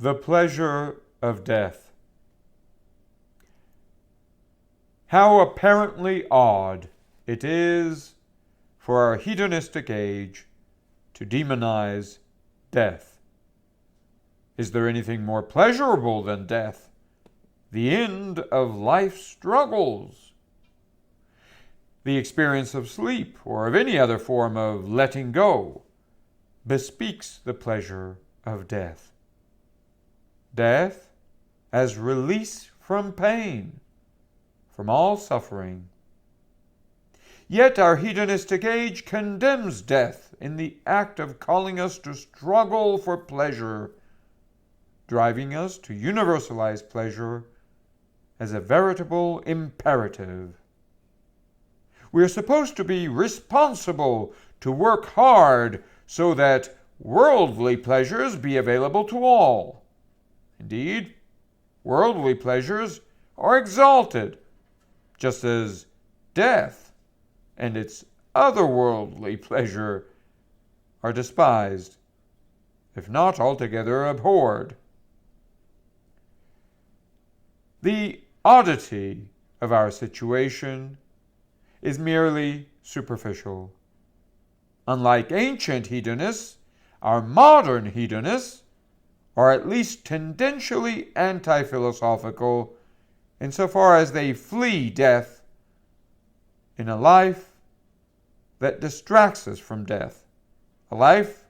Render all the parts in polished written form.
The pleasure of death. How apparently odd it is for our hedonistic age to demonize death. Is there anything more pleasurable than death? The end of life's struggles. The experience of sleep or of any other form of letting go bespeaks the pleasure of death. Death as release from pain, from all suffering. Yet our hedonistic age condemns death in the act of calling us to struggle for pleasure, driving us to universalize pleasure as a veritable imperative. We are supposed to be responsible, to work hard so that worldly pleasures be available to all. Indeed, worldly pleasures are exalted, just as death and its otherworldly pleasure are despised, if not altogether abhorred. The oddity of our situation is merely superficial. Unlike ancient hedonists, our modern hedonists are at least tendentially anti-philosophical insofar as they flee death in a life that distracts us from death, a life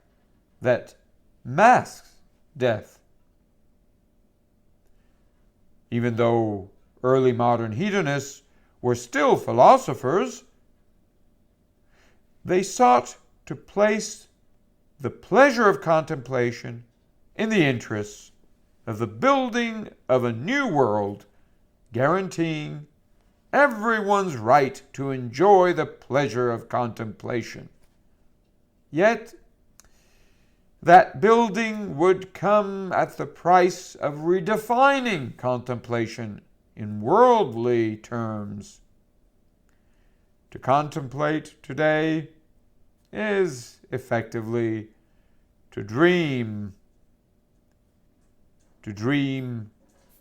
that masks death. Even though early modern hedonists were still philosophers, they sought to place the pleasure of contemplation in the interests of the building of a new world, guaranteeing everyone's right to enjoy the pleasure of contemplation. Yet, that building would come at the price of redefining contemplation in worldly terms. To contemplate today is effectively to dream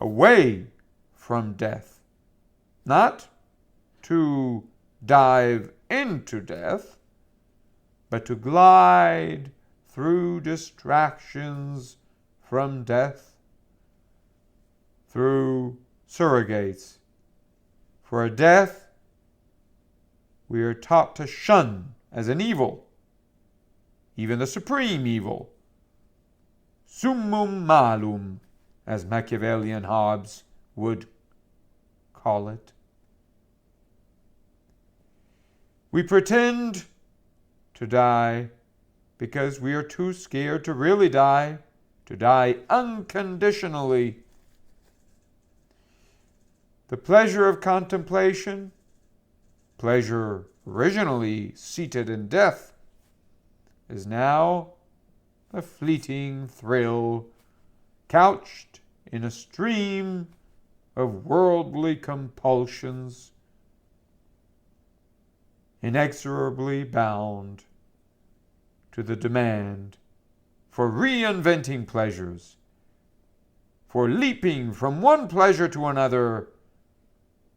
away from death, not to dive into death, but to glide through distractions from death, through surrogates for a death we are taught to shun as an evil, even the supreme evil, summum malum, as Machiavellian Hobbes would call it. We pretend to die because we are too scared to really die, to die unconditionally. The pleasure of contemplation, pleasure originally seated in death, is now a fleeting thrill couched in a stream of worldly compulsions, inexorably bound to the demand for reinventing pleasures, for leaping from one pleasure to another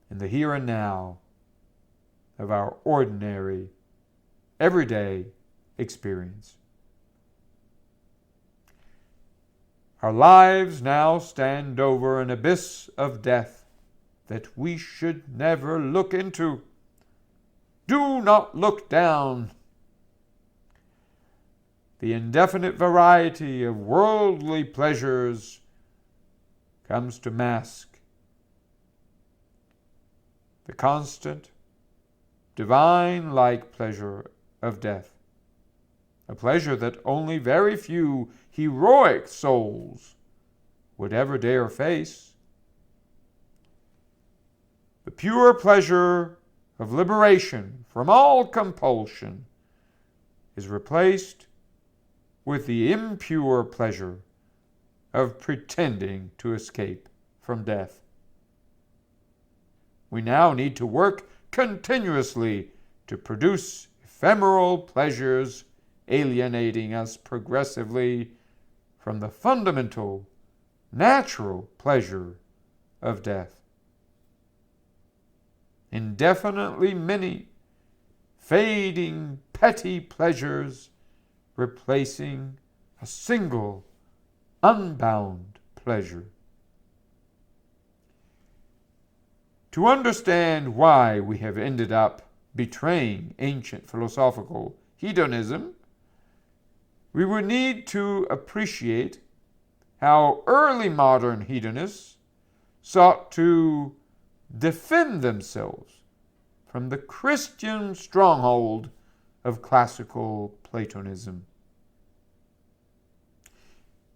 in the here and now of our ordinary, everyday experience. Our lives now stand over an abyss of death that we should never look into. Do not look down. The indefinite variety of worldly pleasures comes to mask the constant, divine-like pleasure of death, a pleasure that only very few heroic souls would ever dare face. The pure pleasure of liberation from all compulsion is replaced with the impure pleasure of pretending to escape from death. We now need to work continuously to produce ephemeral pleasures, alienating us progressively from the fundamental natural pleasure of death. Indefinitely many fading petty pleasures replacing a single unbound pleasure. To understand why we have ended up betraying ancient philosophical hedonism, we would need to appreciate how early modern hedonists sought to defend themselves from the Christian stronghold of classical Platonism.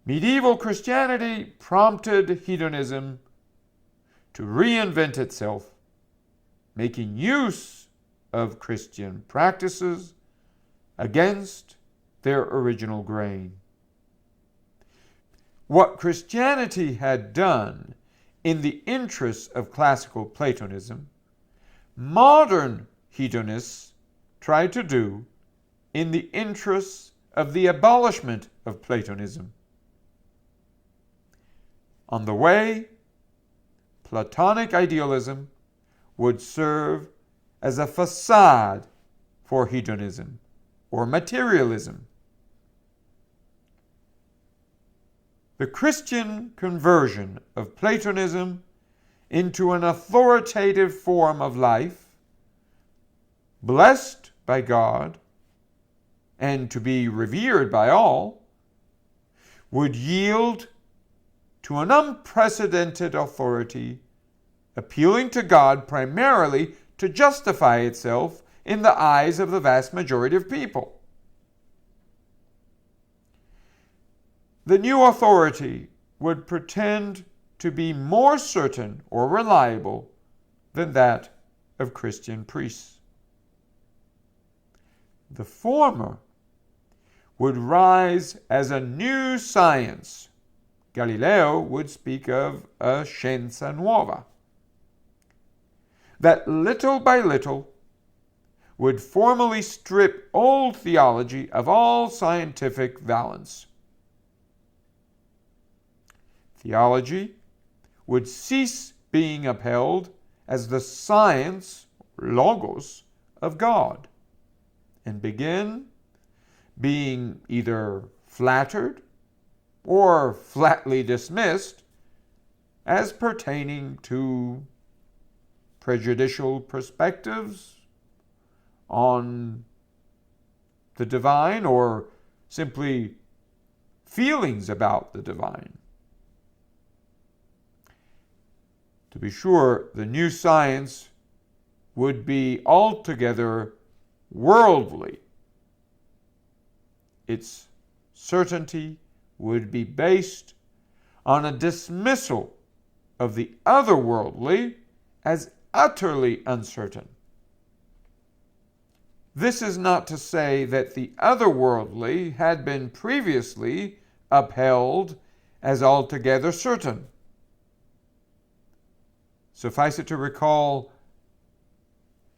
Medieval Christianity prompted hedonism to reinvent itself, making use of Christian practices against their original grain. What Christianity had done in the interests of classical Platonism, modern hedonists try to do in the interests of the abolishment of Platonism. On the way, Platonic idealism would serve as a facade for hedonism or materialism. The Christian conversion of Platonism into an authoritative form of life, blessed by God and to be revered by all, would yield to an unprecedented authority, appealing to God primarily to justify itself in the eyes of the vast majority of people. The new authority would pretend to be more certain or reliable than that of Christian priests. The former would rise as a new science. Galileo would speak of a scienza nuova, that little by little would formally strip old theology of all scientific valence. Theology would cease being upheld as the science, logos, of God, and begin being either flattered or flatly dismissed as pertaining to prejudicial perspectives on the divine or simply feelings about the divine. To be sure, the new science would be altogether worldly. Its certainty would be based on a dismissal of the otherworldly as utterly uncertain. This is not to say that the otherworldly had been previously upheld as altogether certain. Suffice it to recall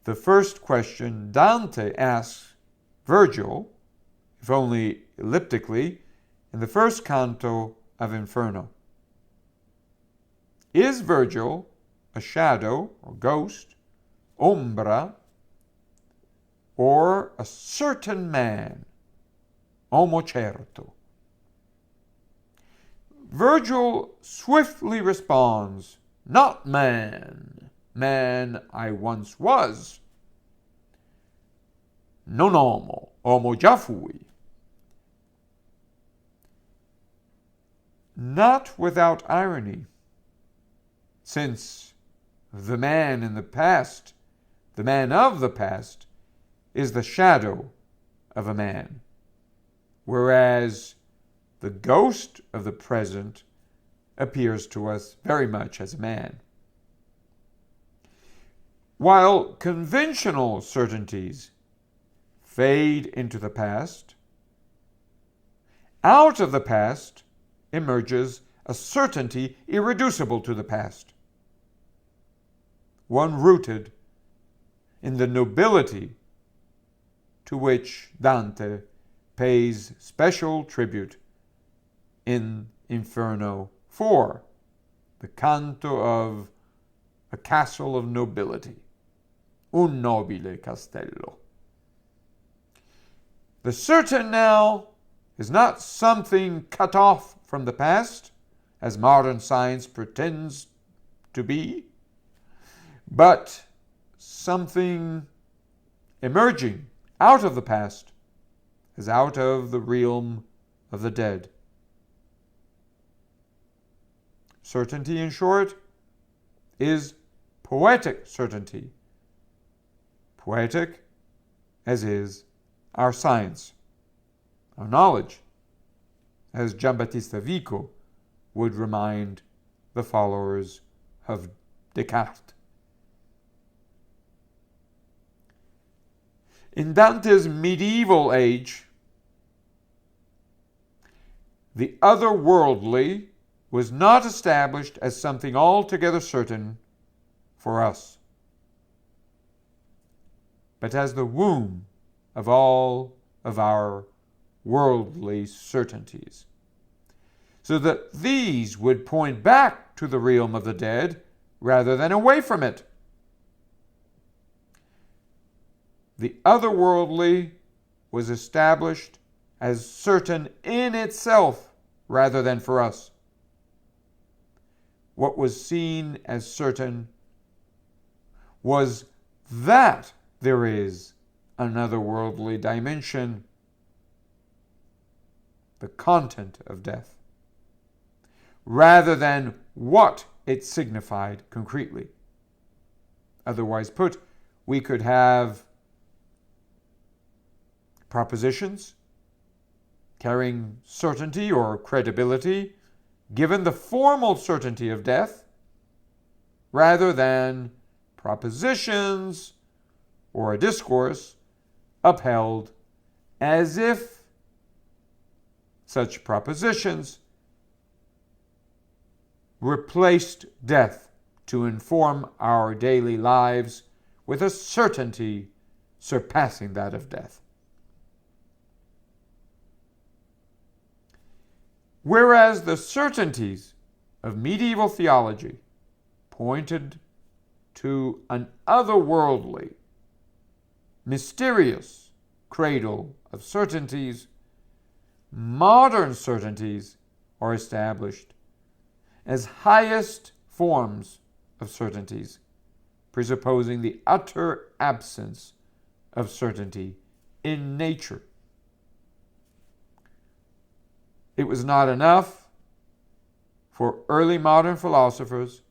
the first question Dante asks Virgil, if only elliptically, in the first canto of Inferno. Is Virgil a shadow or ghost, ombra, or a certain man, homo certo? Virgil swiftly responds, not man, man I once was, non homo, homo già fui. Not without irony, since the man in the past, the man of the past, is the shadow of a man, whereas the ghost of the present appears to us very much as a man. While conventional certainties fade into the past, out of the past emerges a certainty irreducible to the past, one rooted in the nobility to which Dante pays special tribute in Inferno 4, the canto of a castle of nobility, un nobile castello. The certain now is not something cut off from the past, as modern science pretends to be, but something emerging out of the past, as out of the realm of the dead. Certainty, in short, is poetic certainty. Poetic as is our science, our knowledge, as Giambattista Vico would remind the followers of Descartes. In Dante's medieval age, the otherworldly was not established as something altogether certain for us, but as the womb of all of our worldly certainties, so that these would point back to the realm of the dead rather than away from it. The otherworldly was established as certain in itself rather than for us. What was seen as certain was that there is another worldly dimension, the content of death, rather than what it signified concretely. Otherwise put, we could have propositions carrying certainty or credibility, given the formal certainty of death, rather than propositions or a discourse upheld as if such propositions replaced death to inform our daily lives with a certainty surpassing that of death. Whereas the certainties of medieval theology pointed to an otherworldly, mysterious cradle of certainties, modern certainties are established as highest forms of certainties, presupposing the utter absence of certainty in nature. It was not enough for early modern philosophers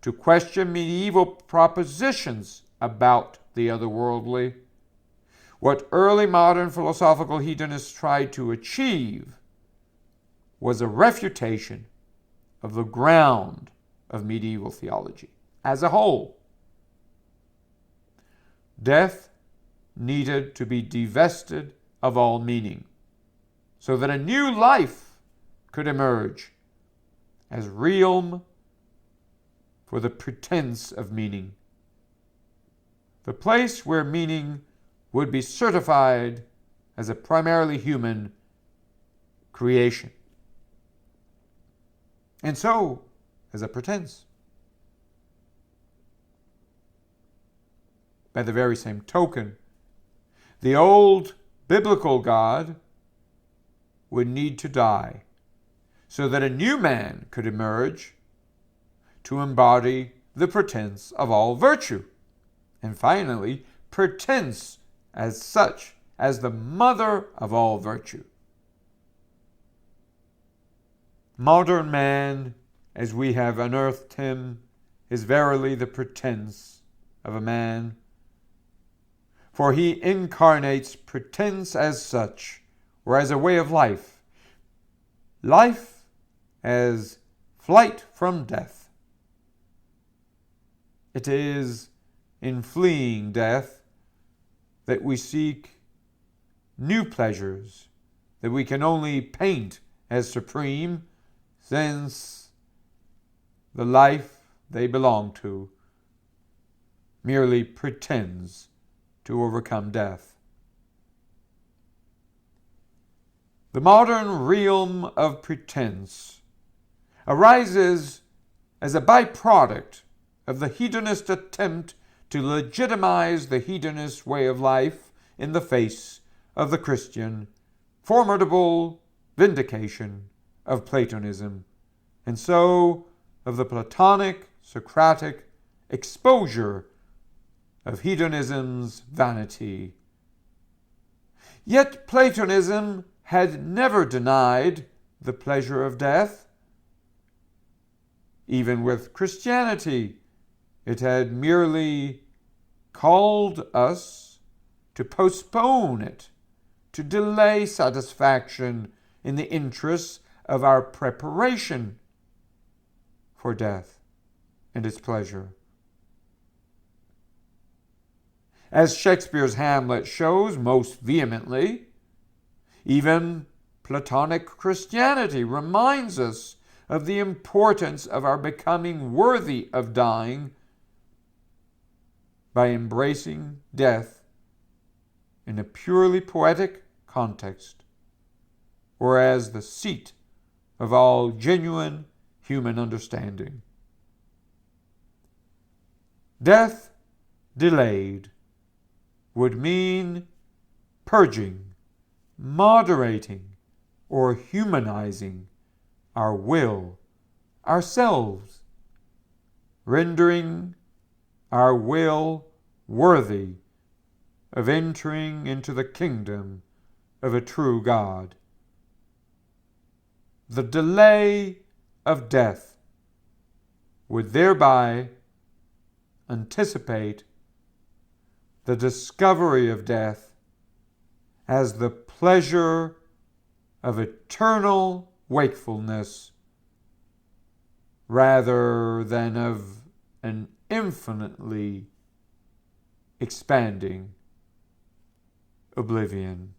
to question medieval propositions about the otherworldly. What early modern philosophical hedonists tried to achieve was a refutation of the ground of medieval theology as a whole. Death needed to be divested of all meaning, so that a new life could emerge as realm for the pretense of meaning, the place where meaning would be certified as a primarily human creation, and so as a pretense. By the very same token, the old biblical God would need to die so that a new man could emerge to embody the pretense of all virtue, and finally, pretense as such as the mother of all virtue. Modern man, as we have unearthed him, is verily the pretense of a man, for he incarnates pretense as such, or as a way of life, life as flight from death. It is in fleeing death that we seek new pleasures that we can only paint as supreme, since the life they belong to merely pretends to overcome death. The modern realm of pretense arises as a byproduct of the hedonist attempt to legitimize the hedonist way of life in the face of the Christian formidable vindication of Platonism, and so of the Platonic, Socratic exposure of hedonism's vanity. Yet Platonism had never denied the pleasure of death. Even with Christianity, it had merely called us to postpone it, to delay satisfaction in the interests of our preparation for death and its pleasure. As Shakespeare's Hamlet shows most vehemently, even Platonic Christianity reminds us of the importance of our becoming worthy of dying by embracing death in a purely poetic context, or as the seat of all genuine human understanding. Death delayed would mean purging, moderating, or humanizing our will, ourselves, rendering our will worthy of entering into the kingdom of a true God. The delay of death would thereby anticipate the discovery of death as the pleasure of eternal wakefulness rather than of an infinitely expanding oblivion.